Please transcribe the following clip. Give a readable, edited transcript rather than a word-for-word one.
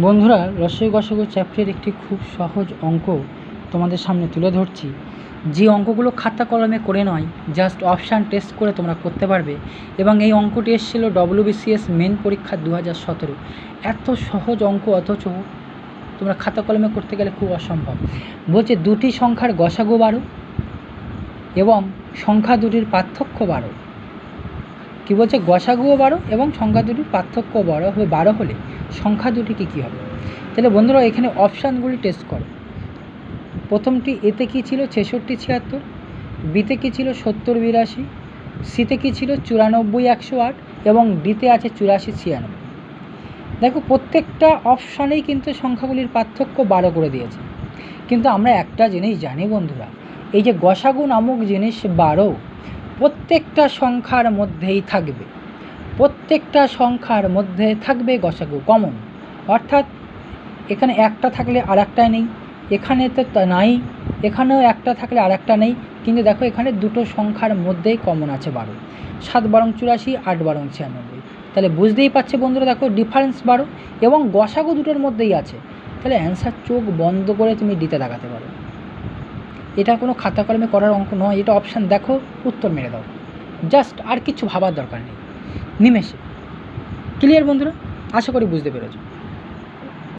বন্ধুরা, রসই গসগু চ্যাপ্টারের একটি খুব সহজ অঙ্ক তোমাদের সামনে তুলে ধরছি। যে অঙ্কগুলো খাতা কলমে করে নয়, জাস্ট অপশান টেস্ট করে তোমরা করতে পারবে। এবং এই অঙ্কটি এসেছিলো WBCS মেন পরীক্ষা 2017। এত সহজ অঙ্ক, অথচ তোমরা খাতা কলমে করতে গেলে খুব অসম্ভব। বলছে দুটি সংখ্যার গসাগু 12 এবং সংখ্যা দুটির পার্থক্য 12। কী বলছে? গসাগুও 12 এবং সংখ্যা দুটির পার্থক্য 12 হলে সংখ্যা দুটি কী হবে? তাহলে বন্ধুরা, এখানে অপশানগুলি টেস্ট করো। প্রথমটি এতে কী ছিল? 66 76। বিতে কী ছিল? 70 82। সিতে কী ছিল? 94 108 এবং ডিতে আছে 84 96। দেখো, প্রত্যেকটা অপশানেই কিন্তু সংখ্যাগুলির পার্থক্য 12 করে দিয়েছে। কিন্তু আমরা একটা জিনিস জানি বন্ধুরা, এই যে গসাগু নামক জিনিস 12 প্রত্যেকটা সংখ্যার মধ্যেই থাকবে। প্রত্যেকটা সংখ্যার মধ্যে থাকবে গসাগু কমন, অর্থাৎ এখানে একটা থাকলে আর একটা নেই, এখানে তো নাই, এখানেও একটা থাকলে আর একটা নেই। কিন্তু দেখো, এখানে দুটো সংখ্যার মধ্যেই কমন আছে 12। 7 12 84, 8 12 96। তাহলে বুঝতেই পারছে বন্ধুরা, দেখো ডিফারেন্স 12 এবং গসাগু দুটোর মধ্যেই আছে। তাহলে অ্যান্সার চোখ বন্ধ করে তুমি দিতে দেখাতে পারো। এটা কোনো খাতা কলমে করার অঙ্ক নয়, এটা অপশান দেখো, উত্তর মেরে দাও। জাস্ট আর কিছু ভাবার দরকার নেই, নিমেষে। ক্লিয়ার বন্ধুরা? আশা করি বুঝতে পেরেছো।